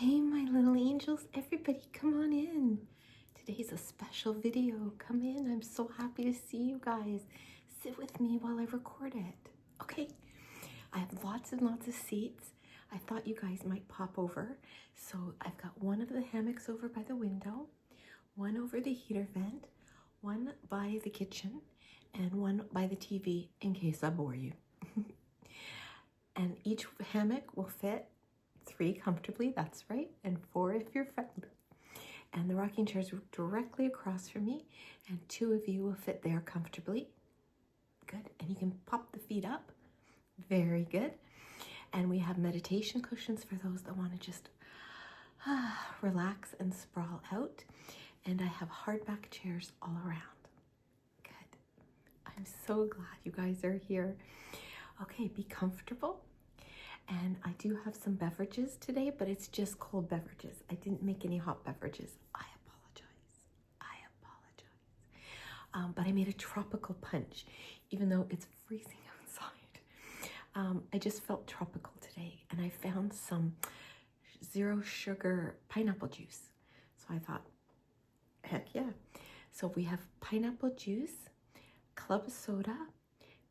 Hey, my little angels, everybody come on in. Today's a special video. Come in. I'm so happy to see you guys. Sit with me while I record it. Okay, I have lots and lots of seats. I thought you guys might pop over. So I've got one of the hammocks over by the window, one over the heater vent, one by the kitchen, and one by the TV in case I bore you. And each hammock will fit 3 comfortably, that's right, and 4 if you're friendly. And the rocking chairs are directly across from me, and 2 of you will fit there comfortably. Good, and you can pop the feet up. Very good. And we have meditation cushions for those that want to just relax and sprawl out. And I have hardback chairs all around. Good. I'm so glad you guys are here. Okay, be comfortable. And I do have some beverages today, but it's just cold beverages. I didn't make any hot beverages. I apologize. But I made a tropical punch, even though it's freezing outside. I just felt tropical today, and I found some 0 sugar pineapple juice. So I thought, heck yeah. So we have pineapple juice, club soda,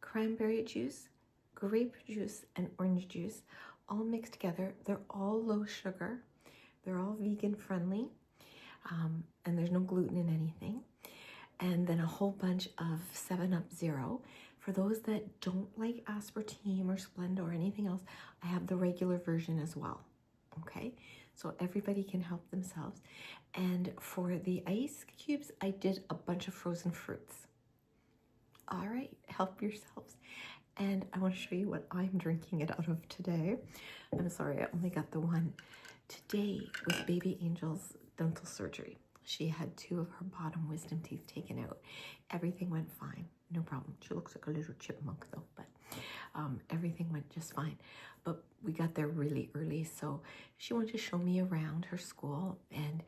cranberry juice, grape juice, and orange juice, all mixed together. They're all low sugar. They're all vegan friendly, and there's no gluten in anything. And then a whole bunch of 7-Up Zero. For those that don't like aspartame or Splenda or anything else, I have the regular version as well. Okay, so everybody can help themselves. And for the ice cubes, I did a bunch of frozen fruits. All right, help yourselves. And I want to show you what I'm drinking it out of today. I'm sorry, I only got the one. Today was baby Angel's dental surgery. She had 2 of her bottom wisdom teeth taken out. Everything went fine, no problem. She looks like a little chipmunk though, but everything went just fine. But we got there really early, so she wanted to show me around her school, and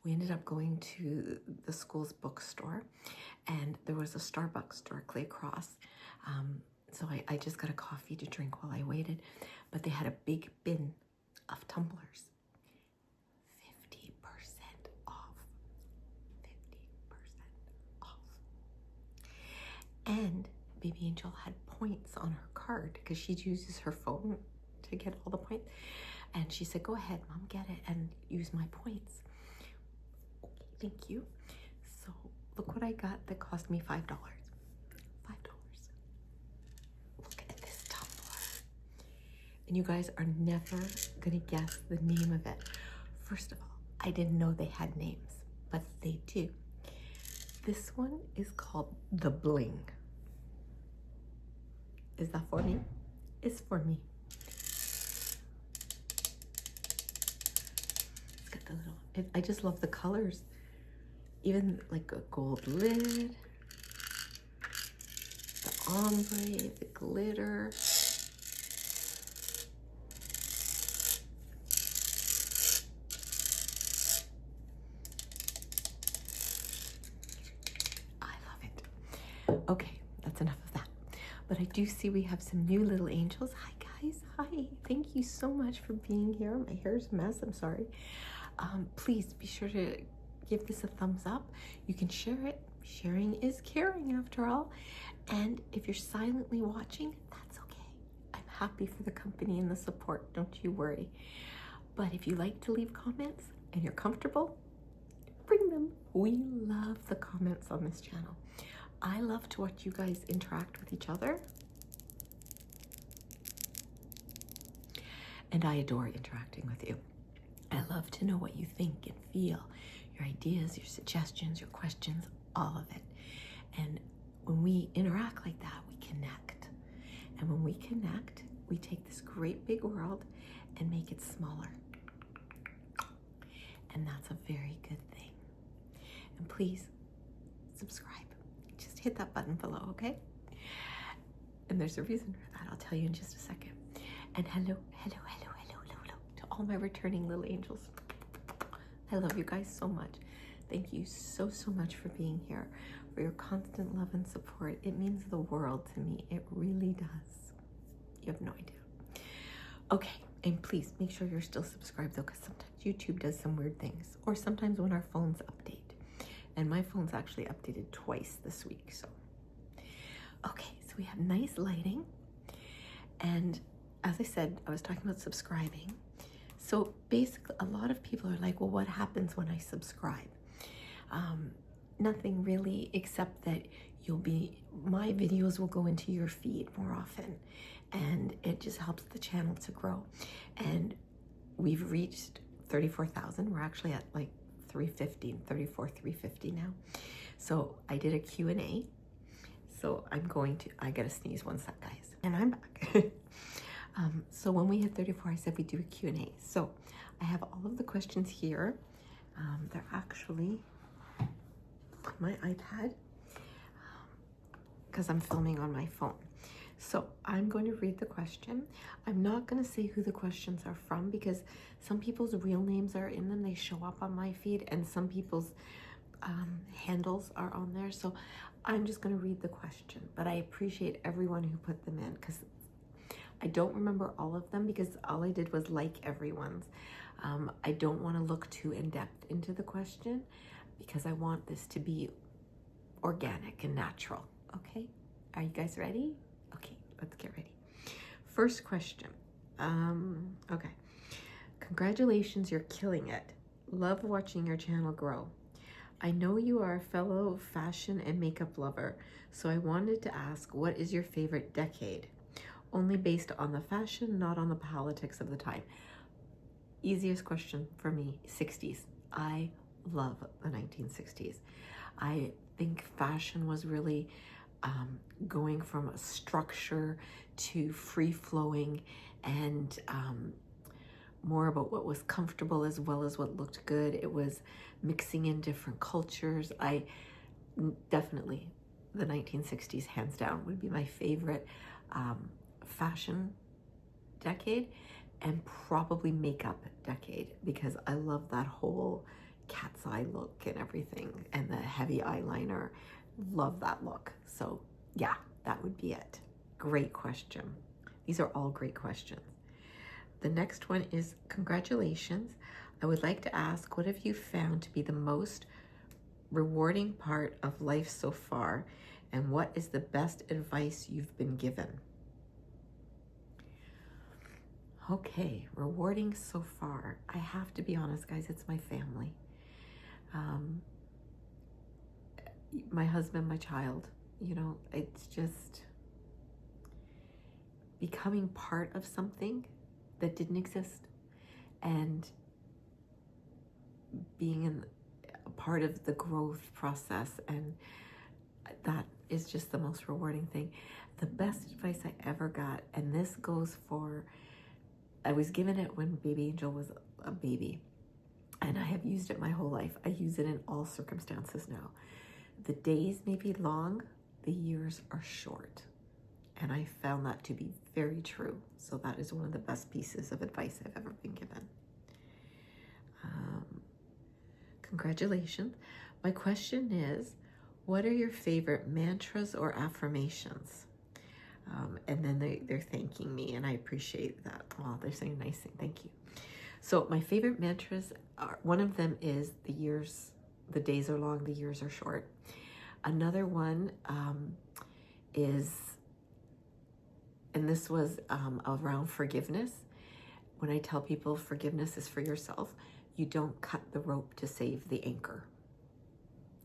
we ended up going to the school's bookstore, and there was a Starbucks directly across. So I just got a coffee to drink while I waited, but they had a big bin of tumblers. 50% off. 50% off. And baby Angel had points on her card because she uses her phone to get all the points. And she said, go ahead, Mom, get it and use my points. Okay, thank you. So look what I got that cost me $5. And you guys are never gonna guess the name of it. First of all, I didn't know they had names, but they do. This one is called the Bling. Is that for me? It's for me. It's got the little, I just love the colors. Even like a gold lid, the ombre, the glitter. Okay, that's enough of that. But I do see we have some new little angels. Hi guys, hi. Thank you so much for being here. My hair's a mess, I'm sorry. Please be sure to give this a thumbs up. You can share it. Sharing is caring after all. And if you're silently watching, that's okay. I'm happy for the company and the support, don't you worry. But if you like to leave comments and you're comfortable, bring them. We love the comments on this channel. I love to watch you guys interact with each other. And I adore interacting with you. I love to know what you think and feel, your ideas, your suggestions, your questions, all of it. And when we interact like that, we connect. And when we connect, we take this great big world and make it smaller. And that's a very good thing. And please subscribe. Just hit that button below, okay? And there's a reason for that. I'll tell you in just a second. And hello to all my returning little angels. I love you guys so much. Thank you so much for being here, for your constant love and support. It means the world to me. It really does. You have no idea. Okay, And please make sure you're still subscribed though, because sometimes YouTube does some weird things, or sometimes when our phones update. And my phone's actually updated twice this week, so. Okay, so we have nice lighting. And as I said, I was talking about subscribing. So basically, a lot of people are like, well, what happens when I subscribe? Nothing really, except that my videos will go into your feed more often. And it just helps the channel to grow. And we've reached 34,000. We're actually at like 350 now. So I did a Q&A. So I gotta sneeze one sec, guys. And I'm back. So when we hit 34, I said we do a Q&A. So I have all of the questions here. They're actually on my iPad because I'm filming on my phone. So I'm going to read the question. I'm not going to say who the questions are from because some people's real names are in them. They show up on my feed, and some people's handles are on there. So I'm just going to read the question, but I appreciate everyone who put them in because I don't remember all of them because all I did was like everyone's. I don't want to look too in-depth into the question because I want this to be organic and natural. Okay? Are you guys ready? Okay, let's get ready. First question. Okay. Congratulations, you're killing it. Love watching your channel grow. I know you are a fellow fashion and makeup lover, so I wanted to ask, what is your favorite decade? Only based on the fashion, not on the politics of the time. Easiest question for me, 60s. I love the 1960s. I think fashion was really going from a structure to free-flowing and more about what was comfortable as well as what looked good. It was mixing in different cultures. I definitely, the 1960s, hands down, would be my favorite fashion decade, and probably makeup decade, because I love that whole cat's eye look and everything, and the heavy eyeliner. Love that look. So yeah, that would be it. Great question. These are all great questions. The next one is, congratulations. I would like to ask, what have you found to be the most rewarding part of life so far, and what is the best advice you've been given? Okay, rewarding so far. I have to be honest, guys, it's my family. My husband, my child, you know, it's just becoming part of something that didn't exist and being a part of the growth process, and that is just the most rewarding thing. The best advice I ever got, and this goes for, I was given it when baby Angel was a baby, and I have used it my whole life. I use it in all circumstances now. The days may be long, the years are short. And I found that to be very true. So that is one of the best pieces of advice I've ever been given. Congratulations. My question is, what are your favorite mantras or affirmations? And then they're thanking me, and I appreciate that. Oh, they're saying a nice thing. Thank you. So my favorite mantras are, one of them is the days are long, the years are short. Another one is, and this was around forgiveness. When I tell people forgiveness is for yourself, you don't cut the rope to save the anchor.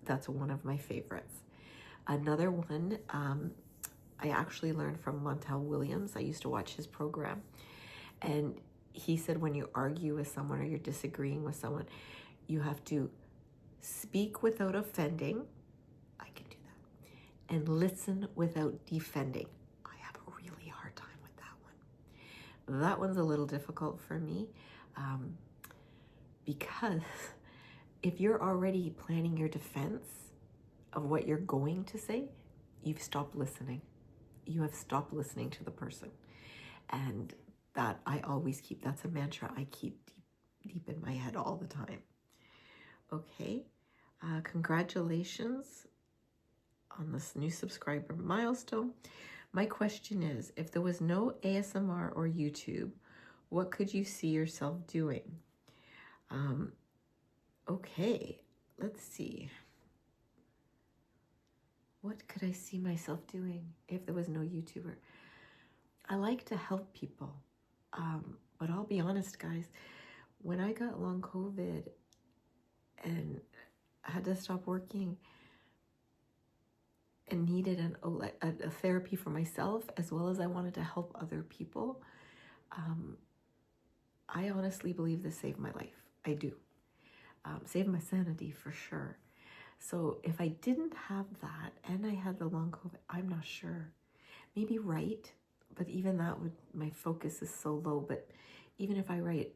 That's one of my favorites. Another one, I actually learned from Montel Williams. I used to watch his program. And he said when you argue with someone or you're disagreeing with someone, you have to speak without offending. I can do that. And listen without defending. I have a really hard time with that one. That one's a little difficult for me because if you're already planning your defense of what you're going to say, you've stopped listening. You have stopped listening to the person. And that I always keep, that's a mantra I keep deep in my head all the time. Okay, congratulations on this new subscriber milestone. My question is, if there was no ASMR or YouTube, What could you see yourself doing? Okay, let's see. What could I see myself doing if there was no YouTuber? I like to help people. But I'll be honest, guys, when I got long COVID and I had to stop working and needed a therapy for myself, as well as I wanted to help other people, I honestly believe this saved my life. I do. Saved my sanity for sure. So if I didn't have that and I had the long COVID, I'm not sure. Maybe write, but even that would, my focus is so low. But even if I write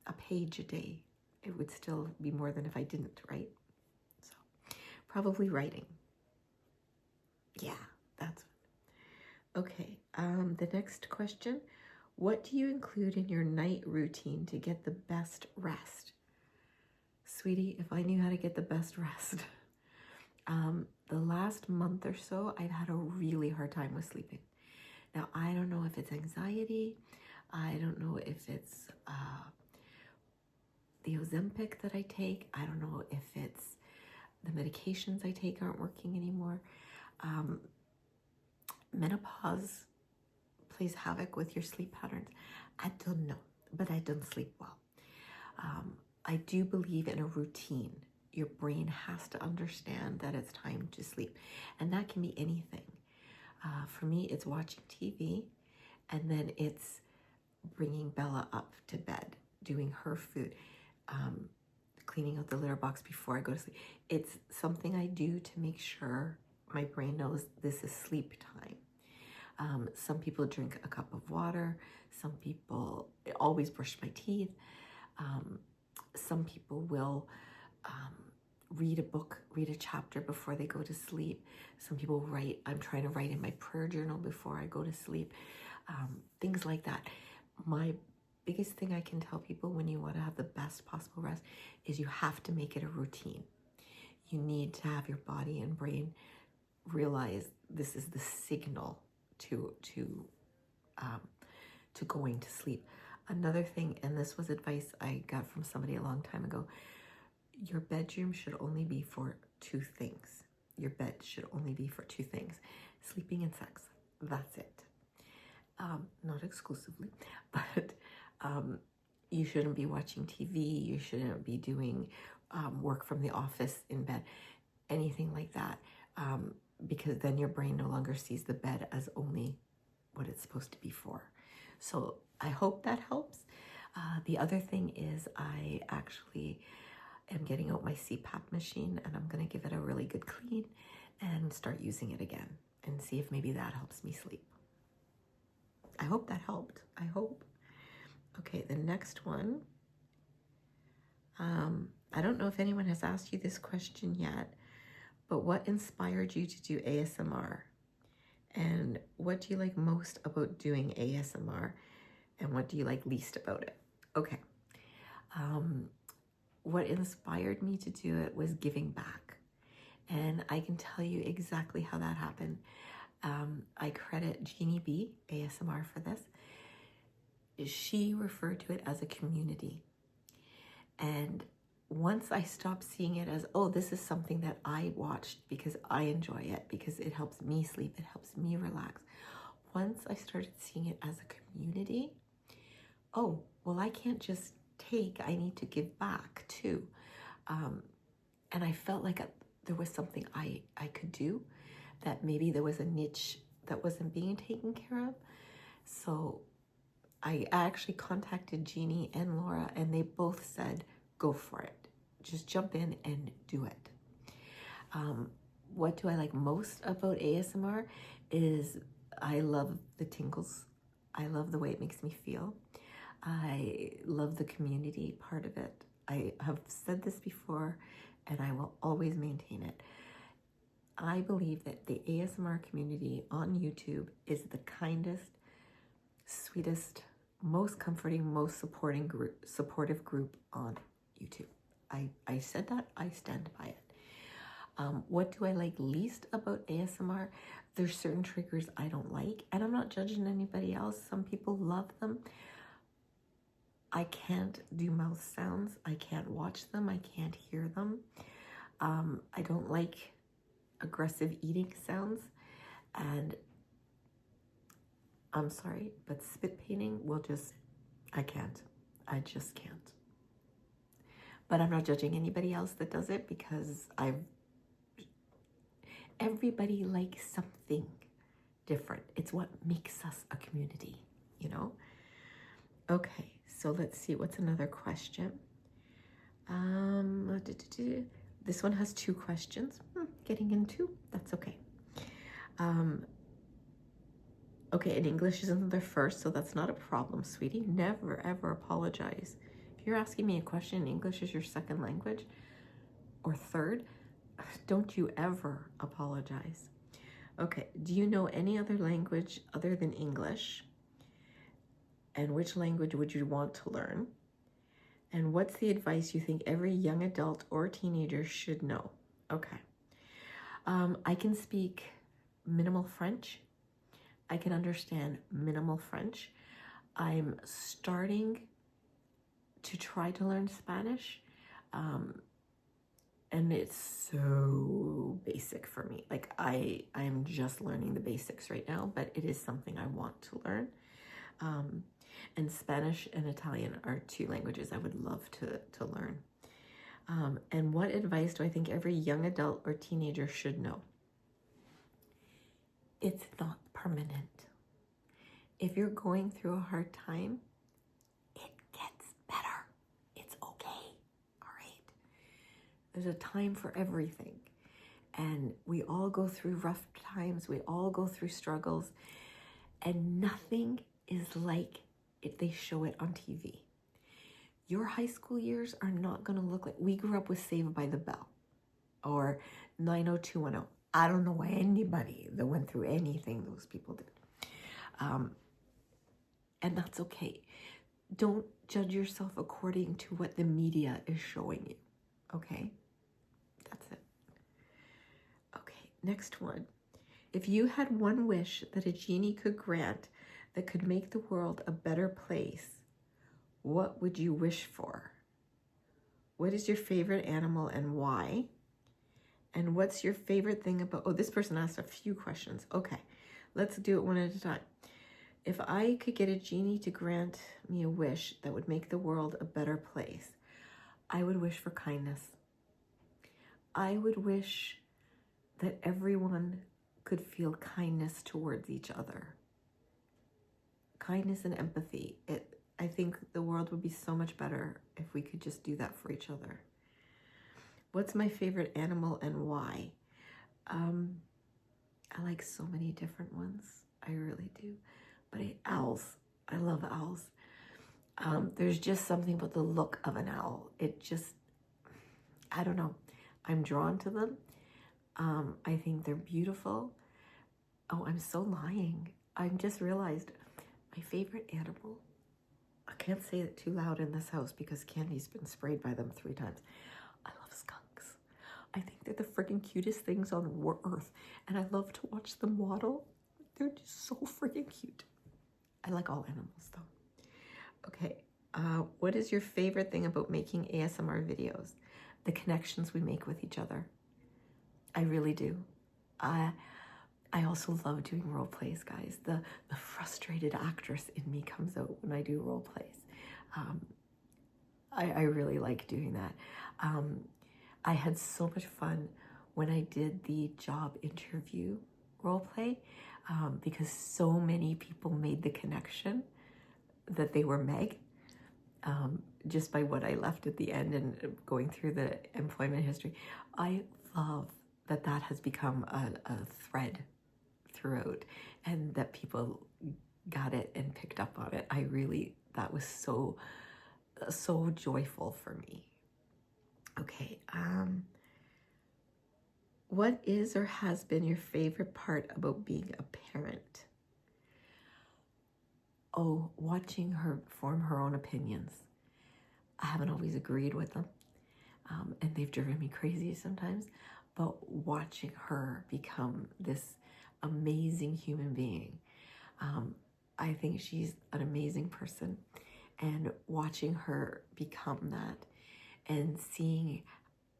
a page a day, it would still be more than if I didn't, right? So probably writing. Yeah, that's okay. The next question, what do you include in your night routine to get the best rest? Sweetie, if I knew how to get the best rest. The last month or so, I've had a really hard time with sleeping. Now, I don't know if it's anxiety. I don't know if it's the Ozempic that I take. I don't know if it's the medications I take aren't working anymore. Menopause plays havoc with your sleep patterns. I don't know, but I don't sleep well. I do believe in a routine. Your brain has to understand that it's time to sleep, and that can be anything. For me, it's watching TV, and then it's bringing Bella up to bed, doing her food, cleaning out the litter box before I go to sleep. It's something I do to make sure my brain knows this is sleep time. Some people drink a cup of water. Some people always brush my teeth. Some people will read a book, read a chapter before they go to sleep. Some people write. I'm trying to write in my prayer journal before I go to sleep. Things like that. My biggest thing I can tell people when you want to have the best possible rest is you have to make it a routine. You need to have your body and brain realize this is the signal to going to sleep. Another thing, and this was advice I got from somebody a long time ago, your bedroom should only be for two things. Your bed should only be for two things: sleeping and sex. That's it. Not exclusively, but you shouldn't be watching TV. You shouldn't be doing work from the office in bed, anything like that, because then your brain no longer sees the bed as only what it's supposed to be for. So I hope that helps. The other thing is I actually am getting out my CPAP machine, and I'm going to give it a really good clean and start using it again and see if maybe that helps me sleep. I hope that helped. I hope. Okay, the next one. I don't know if anyone has asked you this question yet, but what inspired you to do ASMR? And what do you like most about doing ASMR? And what do you like least about it? Okay. What inspired me to do it was giving back. And I can tell you exactly how that happened. I credit Kimberley B, ASMR, for this. She referred to it as a community. And once I stopped seeing it as, oh, this is something that I watched because I enjoy it, because it helps me sleep, it helps me relax. Once I started seeing it as a community, oh, well, I can't just take, I need to give back too. And I felt like there was something I could do, that maybe there was a niche that wasn't being taken care of. So I actually contacted Jeannie and Laura, and they both said, go for it. Just jump in and do it. What do I like most about ASMR is I love the tingles. I love the way it makes me feel. I love the community part of it. I have said this before, and I will always maintain it. I believe that the ASMR community on YouTube is the kindest, sweetest, most comforting, most supportive group on YouTube. I said that, I stand by it. What do I like least about ASMR? There's certain triggers I don't like, and I'm not judging anybody else. Some people love them, I can't do mouth sounds. I can't watch them. I can't hear them. I don't like aggressive eating sounds. And I'm sorry, but spit painting will just, I can't. I just can't. But I'm not judging anybody else that does it because everybody likes something different. It's what makes us a community, you know? Okay, so let's see, what's another question? This one has 2 questions. Getting in 2, that's okay. Okay, and English isn't their first, so that's not a problem, sweetie. Never, ever apologize. If you're asking me a question and English is your second language or third, don't you ever apologize. Okay, do you know any other language other than English? And which language would you want to learn? And what's the advice you think every young adult or teenager should know? Okay. I can speak minimal French. I can understand minimal French. I'm starting to try to learn Spanish. And it's so basic for me. Like I am just learning the basics right now, but it is something I want to learn. And Spanish and Italian are 2 languages I would love to learn. And what advice do I think every young adult or teenager should know? It's not permanent. If you're going through a hard time, it gets better. It's okay, all right? There's a time for everything. And we all go through rough times. We all go through struggles. And nothing is like if they show it on TV. Your high school years are not going to look like, we grew up with Saved by the Bell or 90210. I don't know anybody that went through anything those people did. And that's okay. Don't judge yourself according to what the media is showing you, okay? That's it. Okay, next one. If you had one wish that a genie could grant that could make the world a better place, what would you wish for? What is your favorite animal and why? And what's your favorite thing about, this person asked a few questions. Okay, let's do it one at a time. If I could get a genie to grant me a wish that would make the world a better place, I would wish for kindness. I would wish that everyone could feel kindness towards each other. Kindness and empathy. I think the world would be so much better if we could just do that for each other. What's my favorite animal and why? I like so many different ones. I really do. But owls. I love owls. There's just something about the look of an owl. It just, I don't know. I'm drawn to them. I think they're beautiful. Oh, I'm so lying. I just realized my favorite animal. I can't say it too loud in this house because Candy's been sprayed by them 3 times. I love skunks. I think they're the freaking cutest things on earth. And I love to watch them waddle. They're just so freaking cute. I like all animals though. Okay, what is your favorite thing about making ASMR videos? The connections we make with each other. I really do. I also love doing role plays, guys. The frustrated actress in me comes out when I do role plays. I really like doing that. I had so much fun when I did the job interview role play because so many people made the connection that they were Meg just by what I left at the end and going through the employment history. I love that has become a thread throughout and that people got it and picked up on it. That was so joyful for me. Okay, what is or has been your favorite part about being a parent? Oh, watching her form her own opinions. I haven't always agreed with them, and they've driven me crazy sometimes, but watching her become this amazing human being, I think she's an amazing person, and watching her become that and seeing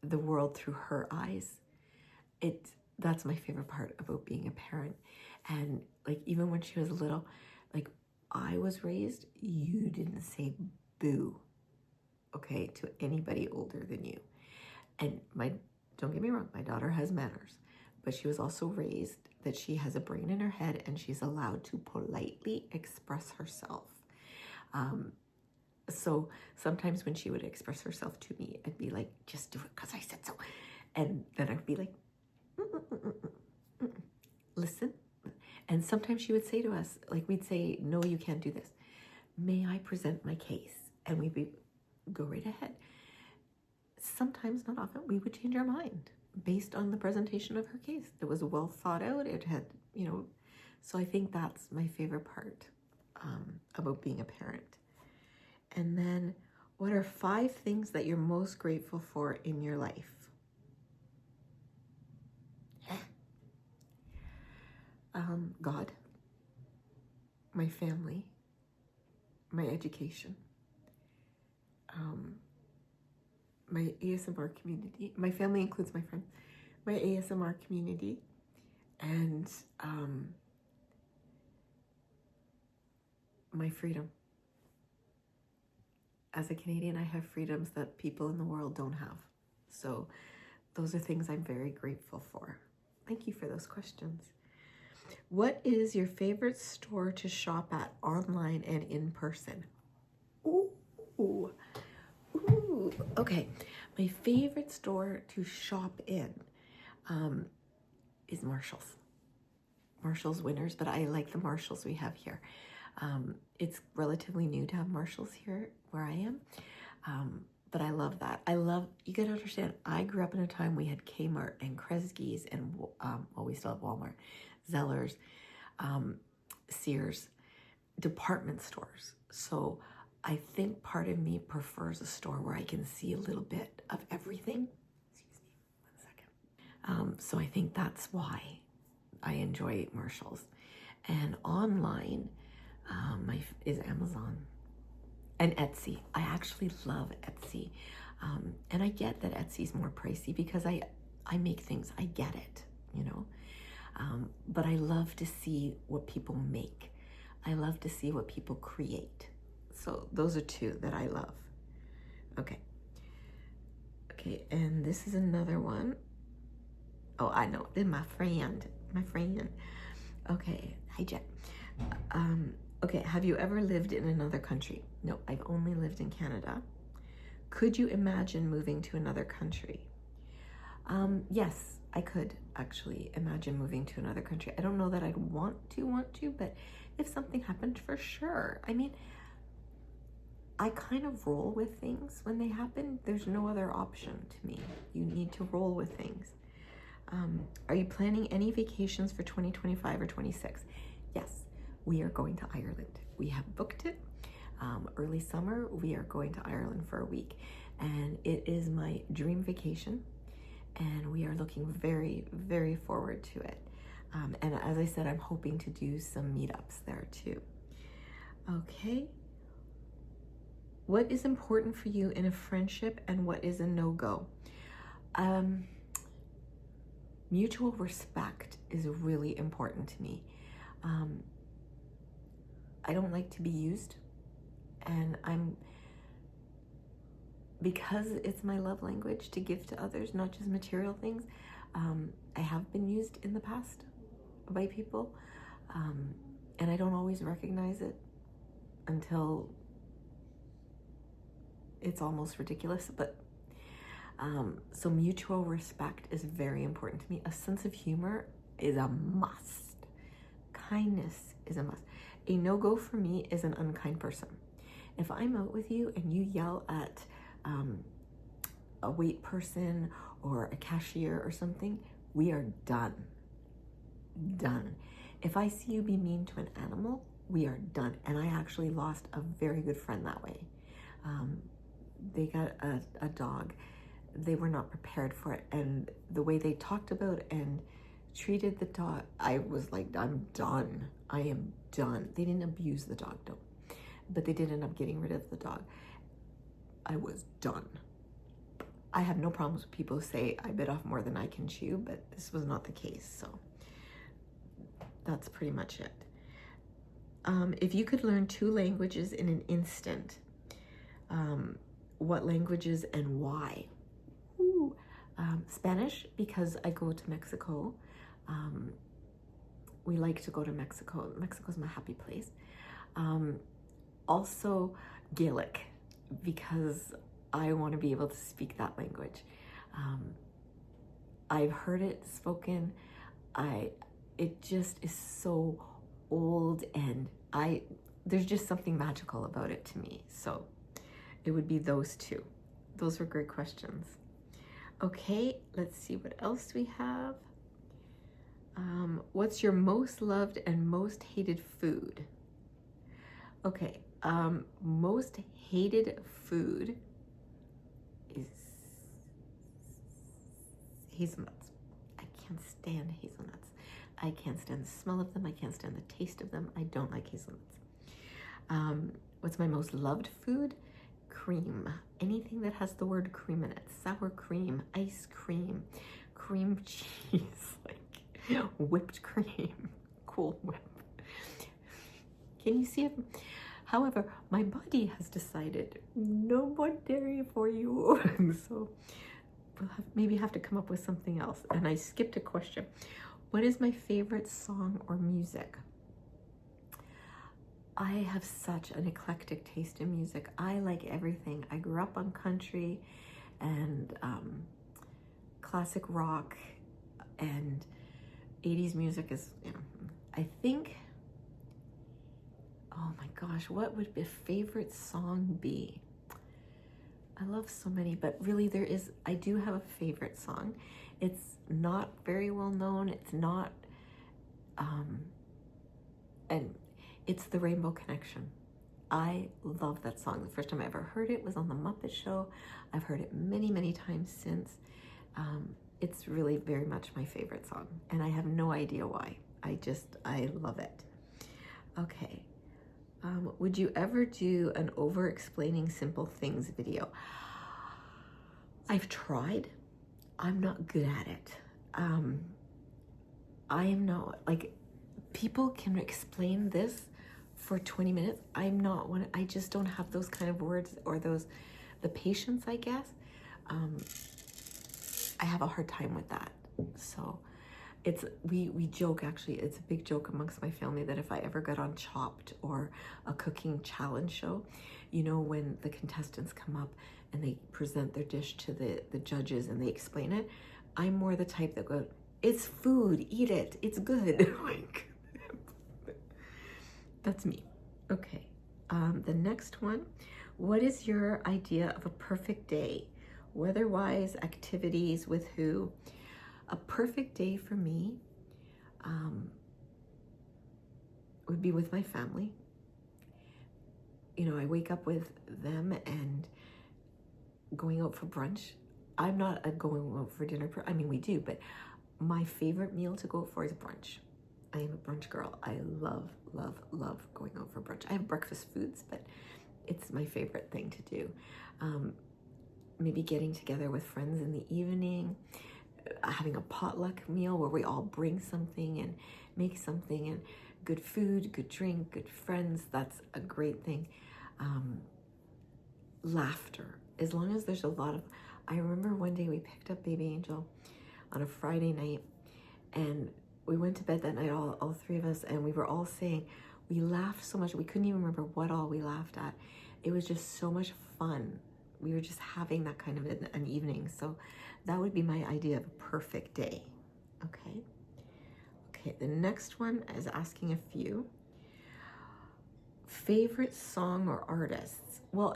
the world through her eyes, that's my favorite part about being a parent. And like, even when she was little, like, I was raised, you didn't say boo, okay, to anybody older than you. And don't get me wrong, my daughter has manners, but she was also raised that she has a brain in her head and she's allowed to politely express herself. So sometimes when she would express herself to me, I'd be like, just do it because I said so. And then I'd be like, listen. And sometimes she would say to us, like, we'd say, no, you can't do this. May I present my case? And we'd go right ahead. Sometimes, not often, we would change our mind based on the presentation of her case. It was well thought out. It had, so I think that's my favorite part about being a parent. And then, what are 5 things that you're most grateful for in your life? God, my family, my education, my ASMR community. My family includes my friends, my ASMR community, and my freedom. As a Canadian, I have freedoms that people in the world don't have. So those are things I'm very grateful for. Thank you for those questions. What is your favorite store to shop at, online and in person? Ooh. Okay. My favorite store to shop in is Marshall's. Marshall's Winners, but I like the Marshalls we have here. It's relatively new to have Marshalls here where I am, but I love that. You gotta understand, I grew up in a time we had Kmart and Kresge's and, we still have Walmart, Zellers, Sears, department stores. So I think part of me prefers a store where I can see a little bit of everything. Excuse me, 1 second. So I think that's why I enjoy Marshalls. And online is Amazon and Etsy. I actually love Etsy. And I get that Etsy's more pricey because I make things, I get it, but I love to see what people make. I love to see what people create. So those are 2 that I love. Okay, and this is another one. Oh, I know, this is my friend. Okay, hi Jen. Okay, have you ever lived in another country? No, I've only lived in Canada. Could you imagine moving to another country? Yes, I could actually imagine moving to another country. I don't know that I'd want to, but if something happened, for sure. I mean, I kind of roll with things when they happen. There's no other option to me. You need to roll with things. Are you planning any vacations for 2025 or 26? Yes, we are going to Ireland. We have booked it. Early summer, we are going to Ireland for a week. And it is my dream vacation. And we are looking very, very forward to it. And as I said, I'm hoping to do some meetups there too. Okay. What is important for you in a friendship and what is a no-go? Mutual respect is really important to me. I don't like to be used, and because it's my love language to give to others, not just material things. I have been used in the past by people, and I don't always recognize it until it's almost ridiculous, but so mutual respect is very important to me. A sense of humor is a must. Kindness is a must. A no-go for me is an unkind person. If I'm out with you and you yell at a wait person or a cashier or something, we are done. Done. If I see you be mean to an animal, we are done. And I actually lost a very good friend that way. They got a dog. They were not prepared for it. And the way they talked about and treated the dog, I was like, I'm done. I am done. They didn't abuse the dog though. but they did end up getting rid of the dog. I was done. I have no problems with people who say I bit off more than I can chew, but this was not the case, so that's pretty much it. If you could learn 2 languages in an instant, what languages and why? Ooh, Spanish, because I go to Mexico. We like to go to Mexico. Mexico's my happy place. Also Gaelic, because I want to be able to speak that language. I've heard it spoken. It just is so old, and there's just something magical about it to me. So it would be those 2. Those were great questions. Okay, let's see what else we have. What's your most loved and most hated food? Okay, most hated food is hazelnuts. I can't stand hazelnuts. I can't stand the smell of them. I can't stand the taste of them. I don't like hazelnuts. What's my most loved food? Cream. Anything that has the word cream in it. Sour cream, ice cream, cream cheese, like whipped cream, Cool Whip. Can you see it? However, my body has decided no more dairy for you. So we'll maybe have to come up with something else. And I skipped a question. What is my favorite song or music? I have such an eclectic taste in music. I like everything. I grew up on country and classic rock, and 80s music is, I think, oh my gosh, what would a favorite song be? I love so many, but really I do have a favorite song. It's not very well known. It's not, and it's The Rainbow Connection. I love that song. The first time I ever heard it was on The Muppet Show. I've heard it many, many times since. It's really very much my favorite song, and I have no idea why. I love it. Okay. Would you ever do an over-explaining simple things video? I've tried. I'm not good at it. I am not, like, people can explain this for 20 minutes. I'm not one. I just don't have those kind of words or the patience, I guess. I have a hard time with that. So we joke, actually, it's a big joke amongst my family that if I ever got on Chopped or a cooking challenge show, when the contestants come up and they present their dish to the judges and they explain it, I'm more the type that goes, it's food, eat it, it's good. Like, that's me. Okay, the next one, what is your idea of a perfect day? Weather-wise, activities, with who? A perfect day for me would be with my family. I wake up with them and going out for brunch. I'm not a going out for dinner. We do, but my favorite meal to go for is brunch. I am a brunch girl. I love, love, love going out for brunch. I have breakfast foods, but it's my favorite thing to do. Maybe getting together with friends in the evening, having a potluck meal where we all bring something and make something, and good food, good drink, good friends. That's a great thing. Laughter, as long as there's a lot of, I remember one day we picked up baby Angel on a Friday night, and we went to bed that night, all 3 of us, and we were all saying, we laughed so much, we couldn't even remember what all we laughed at. It was just so much fun. We were just having that kind of an evening. So that would be my idea of a perfect day. Okay, the next one is asking a few. Favorite song or artists? Well,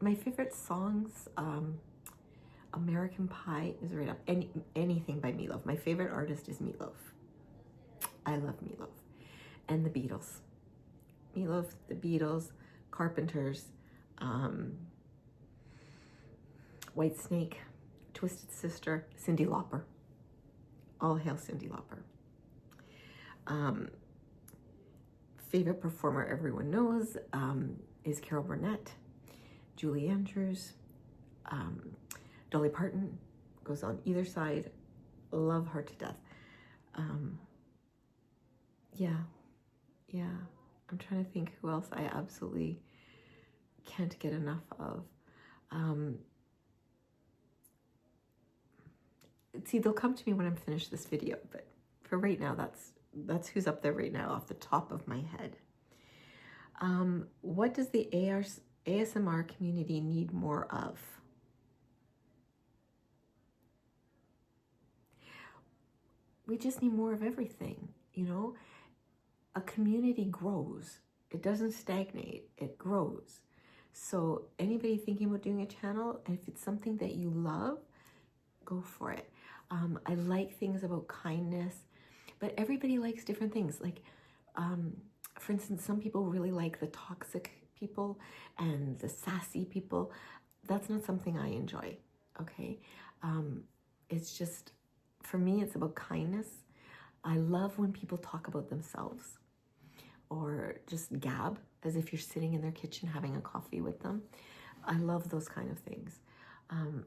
my favorite songs, American Pie is right up. Anything by Meatloaf. My favorite artist is Meatloaf. I love Meatloaf. And the Beatles. Meatloaf, the Beatles, Carpenters, White Snake, Twisted Sister, Cyndi Lauper. All hail Cyndi Lauper. favorite performer everyone knows is Carol Burnett, Julie Andrews, Dolly Parton goes on either side. Love her to death. Yeah. I'm trying to think who else I absolutely can't get enough of. See, they'll come to me when I'm finished this video, but for right now, that's who's up there right now off the top of my head. What does the ASMR community need more of? We just need more of everything, you know? A community grows. It doesn't stagnate, it grows. So anybody thinking about doing a channel, and if it's something that you love, go for it. I like things about kindness, but everybody likes different things. Like, for instance, some people really like the toxic people and the sassy people. That's not something I enjoy, okay? It's just, for me, it's about kindness. I love when people talk about themselves or just gab as if you're sitting in their kitchen having a coffee with them. I love those kind of things.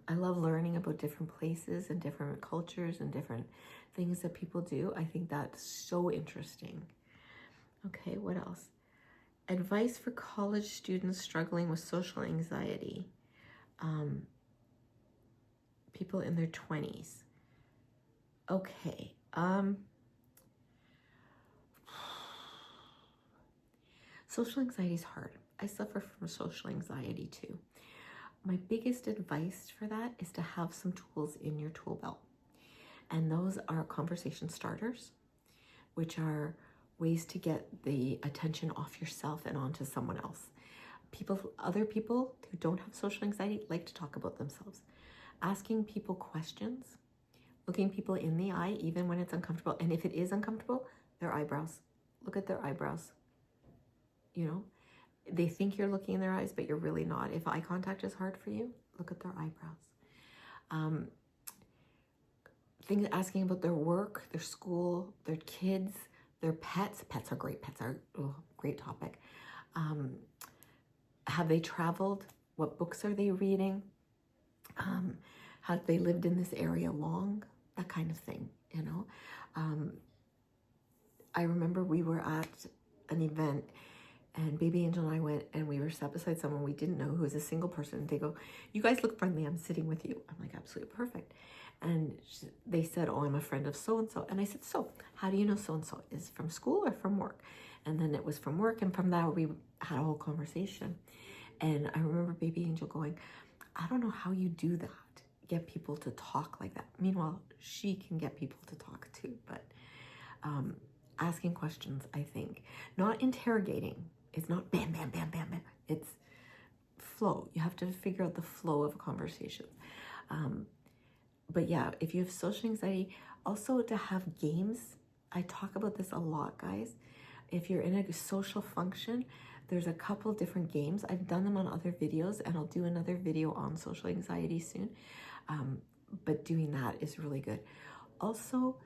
I love learning about different places and different cultures and different things that people do. I think that's so interesting. Okay, what else? Advice for college students struggling with social anxiety. People in their 20s. Okay. Social anxiety is hard. I suffer from social anxiety too. My biggest advice for that is to have some tools in your tool belt. And those are conversation starters, which are ways to get the attention off yourself and onto someone else. Other people who don't have social anxiety like to talk about themselves. Asking people questions, looking people in the eye, even when it's uncomfortable. And if it is uncomfortable, their eyebrows. Look at their eyebrows. You know, they think you're looking in their eyes, but you're really not. If eye contact is hard for you, look at their eyebrows. Things asking about their work, their school, their kids, their pets. Pets are great. Pets are great topic. Have they traveled? What books are they reading? Have they lived in this area long? That kind of thing, you know. I remember we were at an event and Baby Angel and I went and we were sat beside someone we didn't know who was a single person. They go, "You guys look friendly. I'm sitting with you." I'm like, "Absolutely perfect." And they said, "Oh, I'm a friend of so-and-so." And I said, "So how do you know so-and-so? Is it from school or from work?" And then it was from work. And from that, we had a whole conversation. And I remember Baby Angel going, "I don't know how you do that, get people to talk like that." Meanwhile, she can get people to talk too. But asking questions, I think. Not interrogating. It's not bam, bam, bam, bam, bam. It's flow. You have to figure out the flow of a conversation. But yeah, if you have social anxiety, also to have games. I talk about this a lot, guys. If you're in a social function, there's a couple different games. I've done them on other videos, and I'll do another video on social anxiety soon. But doing that is really good. Also,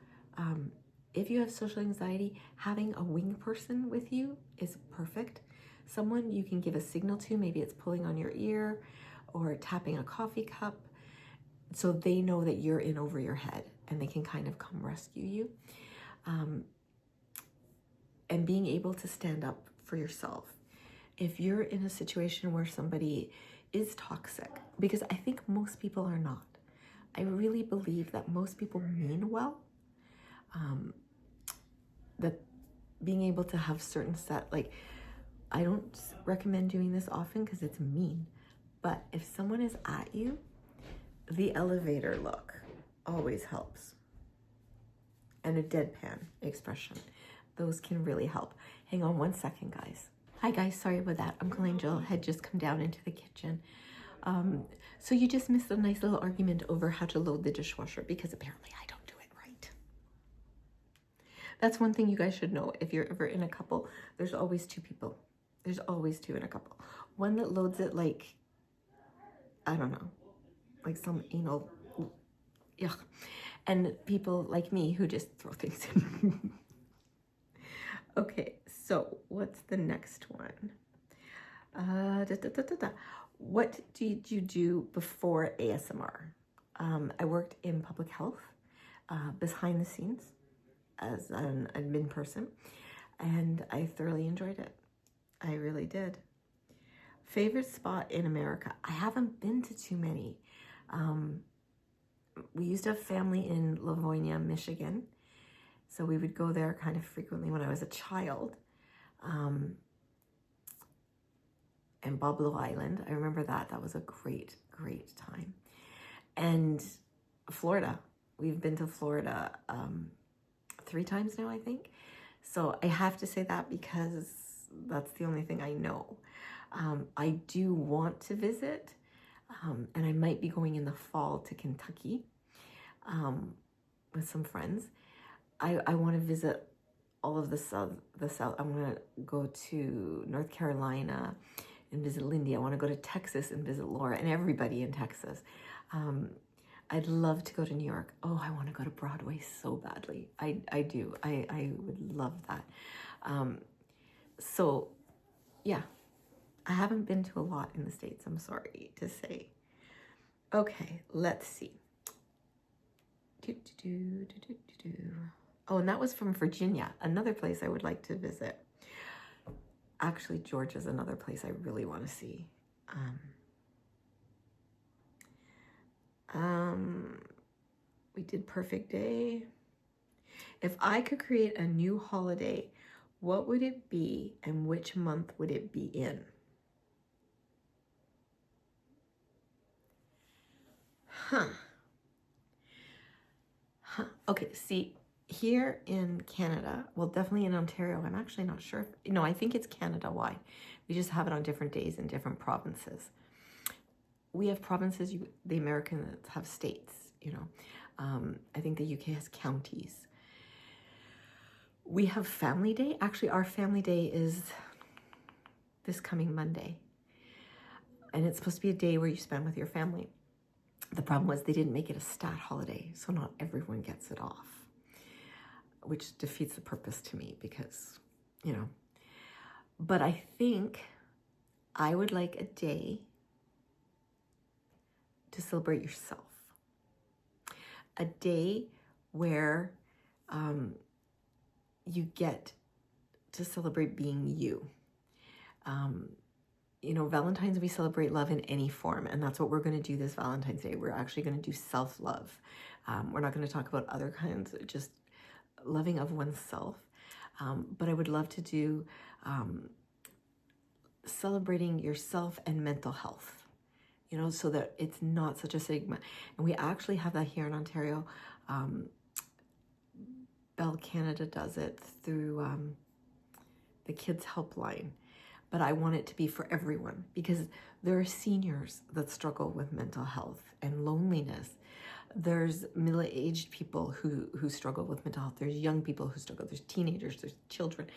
if you have social anxiety, having a wing person with you is perfect. Someone you can give a signal to, maybe it's pulling on your ear or tapping a coffee cup, so they know that you're in over your head and they can kind of come rescue you. And being able to stand up for yourself. If you're in a situation where somebody is toxic, because I think most people are not. I really believe that most people mean well. That being able to have certain I don't recommend doing this often because it's mean, but if someone is at you, the elevator look always helps. And a deadpan expression. Those can really help. Hang on one second, guys. Hi guys, sorry about that. Uncle Angel had just come down into the kitchen. So you just missed a nice little argument over how to load the dishwasher because apparently I don't do it right. That's one thing you guys should know. If you're ever in a couple, there's always two people. There's always two in a couple. One that loads it like, I don't know, like some anal, yuck. And people like me who just throw things in. Okay, So what's the next one? What did you do before ASMR? I worked in public health, behind the scenes as an admin person, and I thoroughly enjoyed it. I really did. Favorite spot in America? I haven't been to too many. We used to have family in Livonia, Michigan, so we would go there kind of frequently when I was a child. And Boblo Island, I remember that. That was a great, great time. And Florida, we've been to Florida 3 times now, I think. So I have to say that because that's the only thing I know. I do want to visit, and I might be going in the fall to Kentucky with some friends. I want to visit all of the south. I want to go to North Carolina and visit Lindy. I want to go to Texas and visit Laura and everybody in Texas. I'd love to go to New York. Oh, I want to go to Broadway so badly. I do. I would love that. So, yeah, I haven't been to a lot in the States, I'm sorry to say. Okay, let's see. Oh, and that was from Virginia, another place I would like to visit. Actually, Georgia's another place I really want to see. We did Perfect Day. If I could create a new holiday, what would it be and which month would it be in? Okay, see, here in Canada, well, definitely in Ontario, I'm actually not sure. No, I think it's Canada-wide. We just have it on different days in different provinces. We have provinces, the Americans have states, you know. I think the UK has counties. We have Family Day. Actually, our Family Day is this coming Monday. And it's supposed to be a day where you spend with your family. The problem was they didn't make it a stat holiday, so not everyone gets it off, which defeats the purpose to me because, you know. But I think I would like a day to celebrate yourself. A day where you get to celebrate being you. You know, Valentine's, we celebrate love in any form, and that's what we're going to do this Valentine's Day. We're actually going to do self-love. We're not going to talk about other kinds, just loving of oneself. But I would love to do celebrating yourself and mental health, you know, so that it's not such a stigma. And we actually have that here in Ontario. Bell Canada does it through the Kids Helpline. But I want it to be for everyone because there are seniors that struggle with mental health and loneliness. There's middle-aged people who struggle with mental health. There's young people who struggle. There's teenagers. There's children.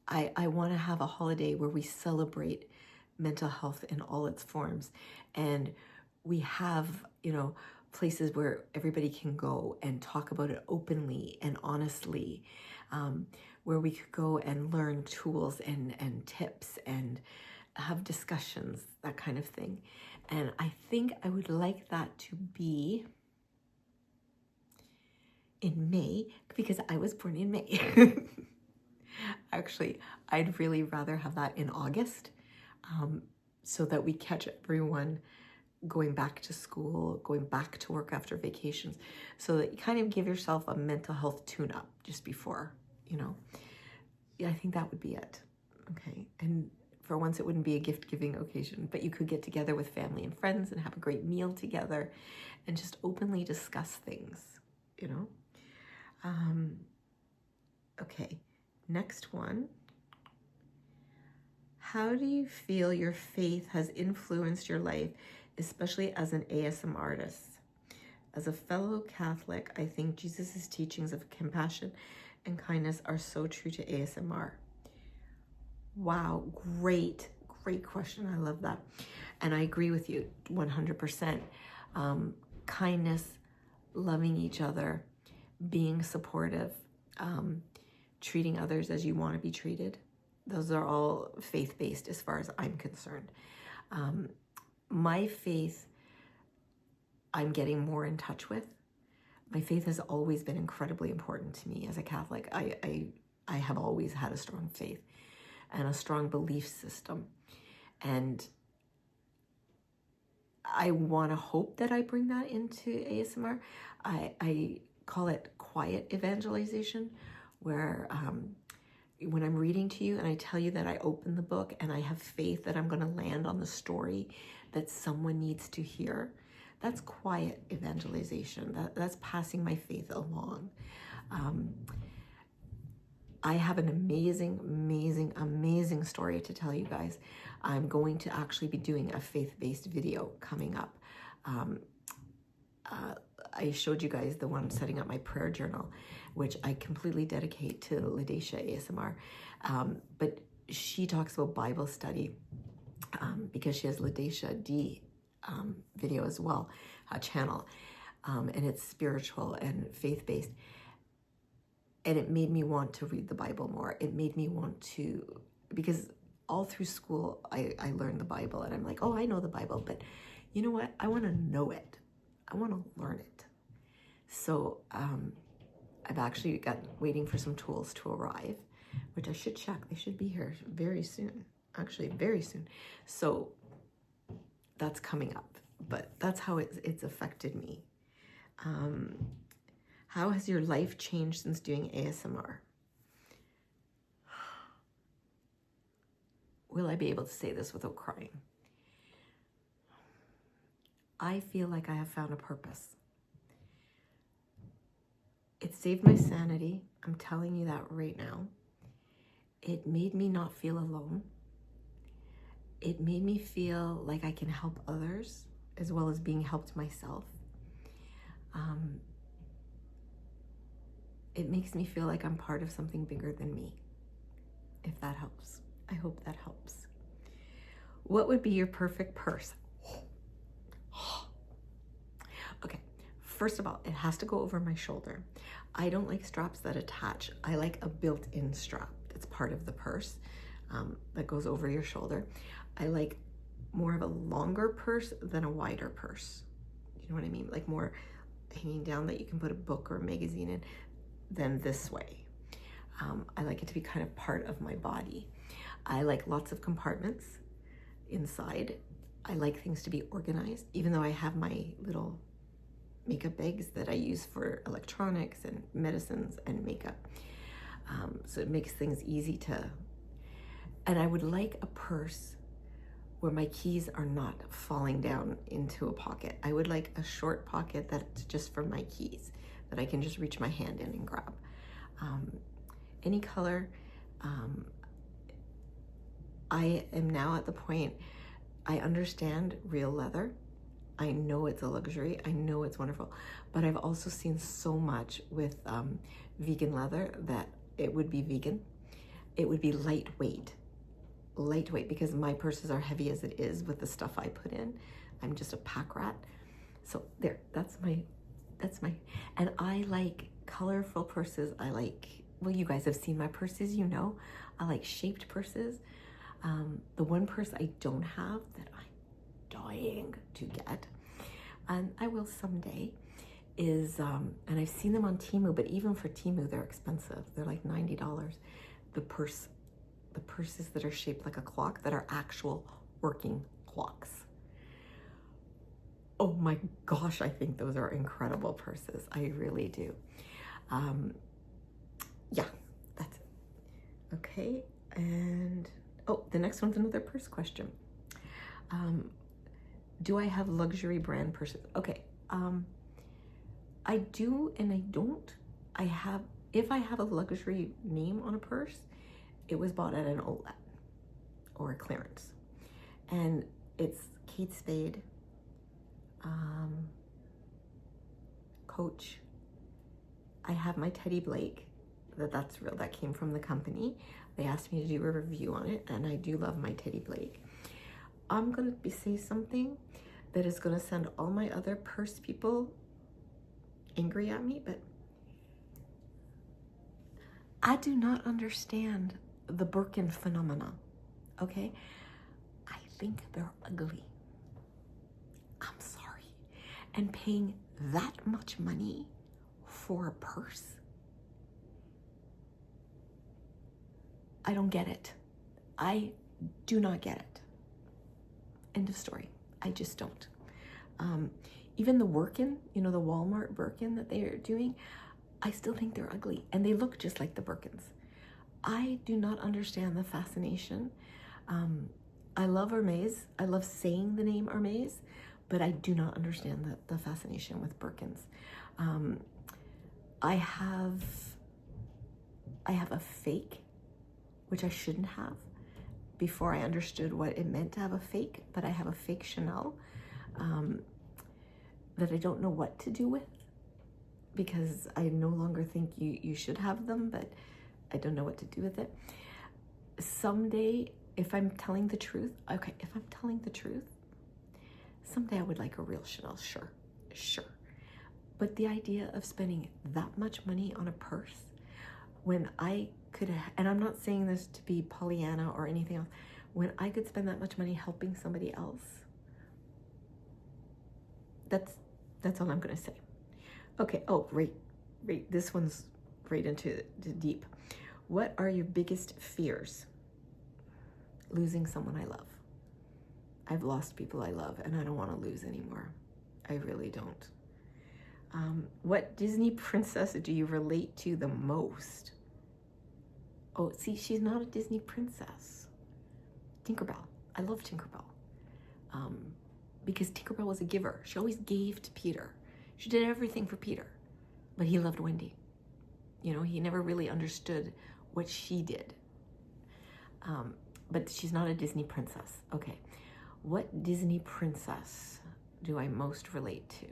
I want to have a holiday where we celebrate mental health in all its forms. And we have, you know, places where everybody can go and talk about it openly and honestly, where we could go and learn tools and tips and have discussions, that kind of thing. And I think I would like that to be in May because I was born in May. Actually, I'd really rather have that in August so that we catch everyone going back to school, going back to work after vacations, so that you kind of give yourself a mental health tune-up just before, you know. Yeah, I think that would be it. Okay, and for once it wouldn't be a gift-giving occasion, but you could get together with family and friends and have a great meal together and just openly discuss things, you know. Okay, next one. How do you feel your faith has influenced your life, especially as an ASMR artist? As a fellow Catholic, I think Jesus' teachings of compassion and kindness are so true to ASMR. Wow, great question. I love that. And I agree with you 100%. Kindness, loving each other, being supportive, treating others as you want to be treated. Those are all faith-based as far as I'm concerned. My faith, I'm getting more in touch with. My faith has always been incredibly important to me as a Catholic. I have always had a strong faith and a strong belief system. And I want to hope that I bring that into ASMR. I call it quiet evangelization, where when I'm reading to you and I tell you that I open the book and I have faith that I'm going to land on the story that someone needs to hear, that's quiet evangelization. That's passing my faith along. I have an amazing, amazing, amazing story to tell you guys. I'm going to actually be doing a faith-based video coming up. I showed you guys the one setting up my prayer journal, which I completely dedicate to Ladesha ASMR. But she talks about Bible study because she has Ladesha D video as well, a channel. And it's spiritual and faith-based. And it made me want to read the Bible more. It made me want to, because all through school, I learned the Bible and I'm like, oh, I know the Bible, but you know what? I want to know it. I want to learn it. So I've actually got waiting for some tools to arrive, which I should check. They should be here very soon, actually very soon. So that's coming up, but that's how it's affected me. How has your life changed since doing ASMR? Will I be able to say this without crying? I feel like I have found a purpose. It saved my sanity. I'm telling you that right now. It made me not feel alone. It made me feel like I can help others as well as being helped myself. It makes me feel like I'm part of something bigger than me, if that helps. I hope that helps. What would be your perfect purse? Okay, first of all, it has to go over my shoulder. I don't like straps that attach. I like a built-in strap that's part of the purse that goes over your shoulder. I like more of a longer purse than a wider purse. You know what I mean? Like more hanging down that you can put a book or a magazine in than this way. I like it to be kind of part of my body. I like lots of compartments inside. I like things to be organized, even though I have my little makeup bags that I use for electronics and medicines and makeup. So it makes things easy to, and I would like a purse where my keys are not falling down into a pocket. I would like a short pocket that's just for my keys, that I can just reach my hand in and grab. Any color. I am now at the point, I understand real leather. I know it's a luxury. I know it's wonderful. But I've also seen so much with vegan leather that it would be vegan. It would be lightweight, because my purses are heavy as it is with the stuff I put in. I'm just a pack rat. So there, that's my, and I like colorful purses. I like, well, you guys have seen my purses, you know. I like shaped purses. The one purse I don't have that I'm dying to get, and I will someday, is, and I've seen them on Temu, but even for Temu, they're expensive. They're like $90. The purses that are shaped like a clock, that are actual working clocks. Oh my gosh, I think those are incredible purses. I really do. Yeah, that's it. Okay, and oh, the next one's another purse question. Do I have luxury brand purses? Okay, I do and I don't. If I have a luxury name on a purse, it was bought at an outlet or a clearance. And it's Kate Spade, Coach. I have my Teddy Blake, that's real, that came from the company. They asked me to do a review on it, and I do love my Teddy Blake. I'm gonna say something that is gonna send all my other purse people angry at me, but I do not understand the Birkin phenomena, okay? I think they're ugly. I'm sorry. And paying that much money for a purse? I don't get it. I do not get it. End of story. I just don't. Even the Birkin, the Walmart Birkin that they're doing, I still think they're ugly, and they look just like the Birkins. I do not understand the fascination. I love Hermes. I love saying the name Hermes, but I do not understand the fascination with Birkins. I have a fake, which I shouldn't have, before I understood what it meant to have a fake, but I have a fake Chanel that I don't know what to do with, because I no longer think you should have them, but I don't know what to do with it. Someday, if I'm telling the truth, someday I would like a real Chanel, sure. But the idea of spending that much money on a purse when I could have, and I'm not saying this to be Pollyanna or anything else, when I could spend that much money helping somebody else, that's all I'm gonna say. Okay, right, this one's right into the deep. What are your biggest fears? Losing someone I love. I've lost people I love, and I don't want to lose anymore. I really don't. What Disney princess do you relate to the most? Oh, see, she's not a Disney princess. Tinkerbell. I love Tinkerbell. Because Tinkerbell was a giver. She always gave to Peter. She did everything for Peter, but he loved Wendy. He never really understood what she did. But she's not a Disney princess. Okay. What Disney princess do I most relate to?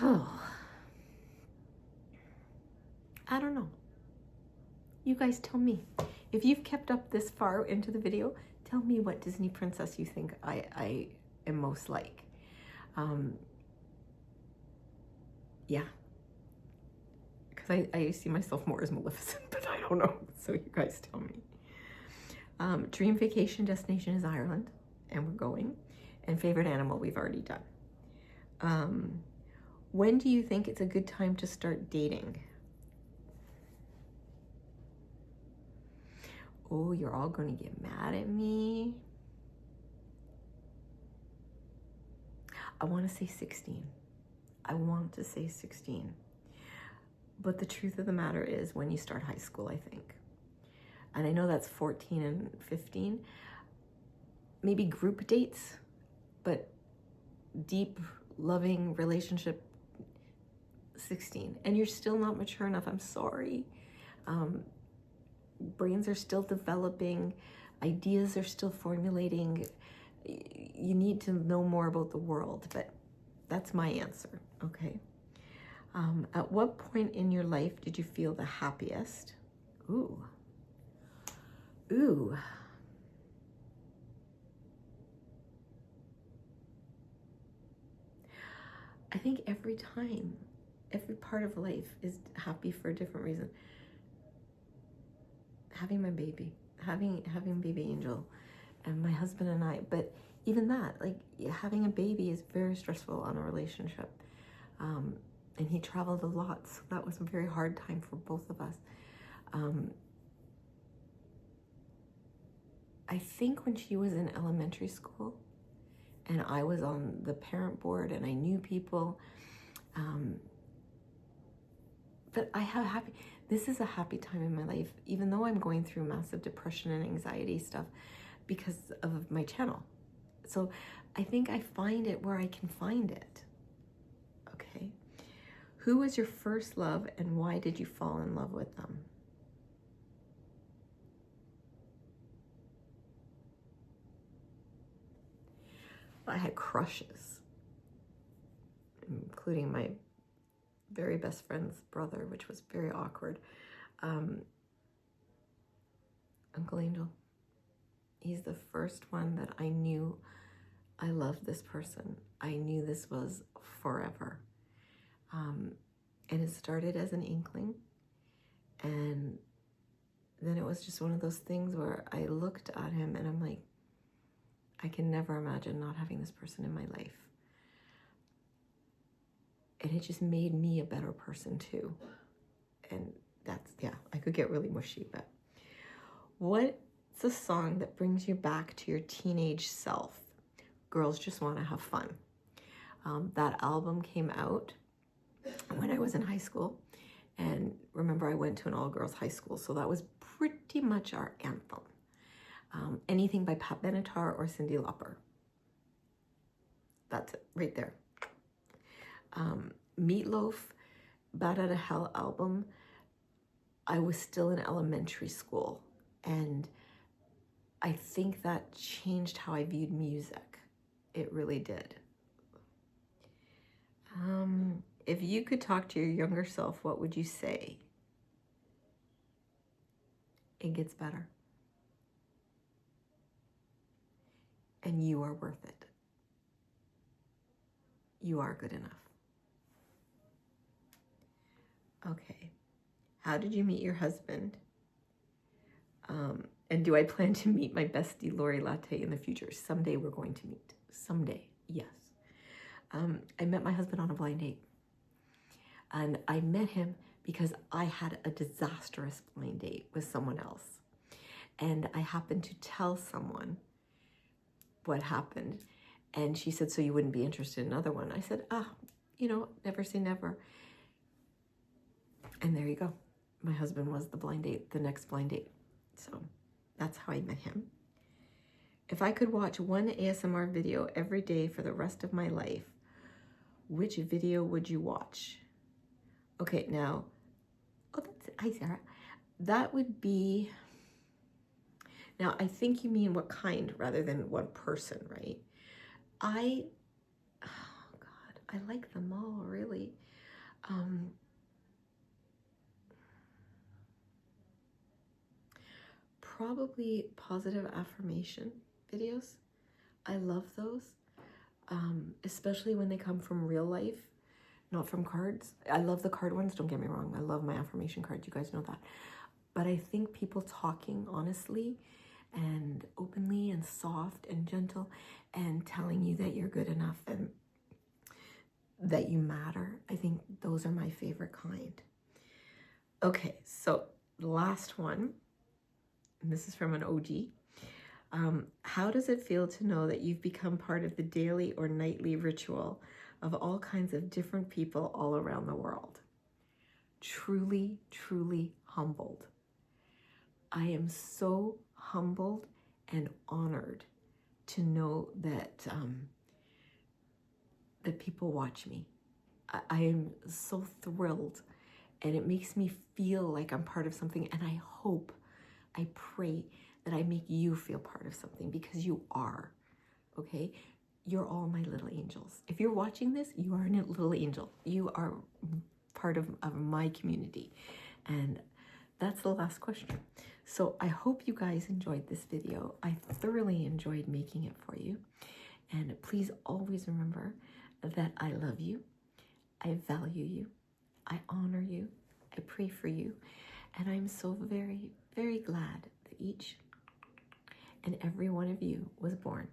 Oh, I don't know. You guys tell me. If you've kept up this far into the video, tell me what Disney princess you think I am most like. Yeah. Because I see myself more as Maleficent, but I don't know. So you guys tell me. Dream vacation destination is Ireland, and we're going. And favorite animal we've already done. When do you think it's a good time to start dating? Oh, you're all going to get mad at me. I want to say 16. But the truth of the matter is when you start high school, I think. And I know that's 14 and 15. Maybe group dates, but deep, loving relationship, 16. And you're still not mature enough. I'm sorry. Brains are still developing. Ideas are still formulating. You need to know more about the world, but that's my answer, okay? At what point in your life did you feel the happiest? Ooh. I think every time, every part of life is happy for a different reason. Having my baby, having baby Angel, and my husband and I, but even that, like having a baby is very stressful on a relationship. And he traveled a lot, so that was a very hard time for both of us. I think when she was in elementary school and I was on the parent board and I knew people, but this is a happy time in my life, even though I'm going through massive depression and anxiety stuff because of my channel. So I think I find it where I can find it. Okay. Who was your first love and why did you fall in love with them? I had crushes, including my very best friend's brother, which was very awkward. Uncle Angel. He's the first one that I knew I loved this person. I knew this was forever. And it started as an inkling, and then it was just one of those things where I looked at him and I'm like, I can never imagine not having this person in my life. And it just made me a better person too. And that's, yeah, I could get really mushy, but what's a song that brings you back to your teenage self? Girls Just Want to Have Fun. That album came out when I was in high school. And remember, I went to an all-girls high school, so that was pretty much our anthem. Anything by Pat Benatar or Cyndi Lauper. That's it, right there. Meatloaf, Bad Outta Hell album. I was still in elementary school, and I think that changed how I viewed music. It really did. If you could talk to your younger self, what would you say? It gets better. And you are worth it. You are good enough. Okay. How did you meet your husband? And do I plan to meet my bestie Lori Latte in the future? Someday we're going to meet. Someday, yes. I met my husband on a blind date. And I met him because I had a disastrous blind date with someone else. And I happened to tell someone what happened. And she said, so you wouldn't be interested in another one? I said, never say never. And there you go. My husband was the blind date, the next blind date. So that's how I met him. If I could watch one ASMR video every day for the rest of my life, which video would you watch? Okay, now, hi Sarah. That would be, now I think you mean what kind rather than what person, right? I like them all, really. Probably positive affirmation videos. I love those, especially when they come from real life, not from cards. I love the card ones, don't get me wrong. I love my affirmation cards, you guys know that. But I think people talking honestly and openly and soft and gentle and telling you that you're good enough and that you matter, I think those are my favorite kind. Okay, so the last one, and this is from an OG. How does it feel to know that you've become part of the daily or nightly ritual of all kinds of different people all around the world? Truly, truly humbled. I am so humbled and honored to know that that people watch me. I am so thrilled, and it makes me feel like I'm part of something, and I pray that I make you feel part of something, because you are, okay? You're all my little angels. If you're watching this, you are a little angel. You are part of my community. And that's the last question. So I hope you guys enjoyed this video. I thoroughly enjoyed making it for you. And please always remember that I love you, I value you, I honor you, I pray for you, and I'm so very, very glad that each and every one of you was born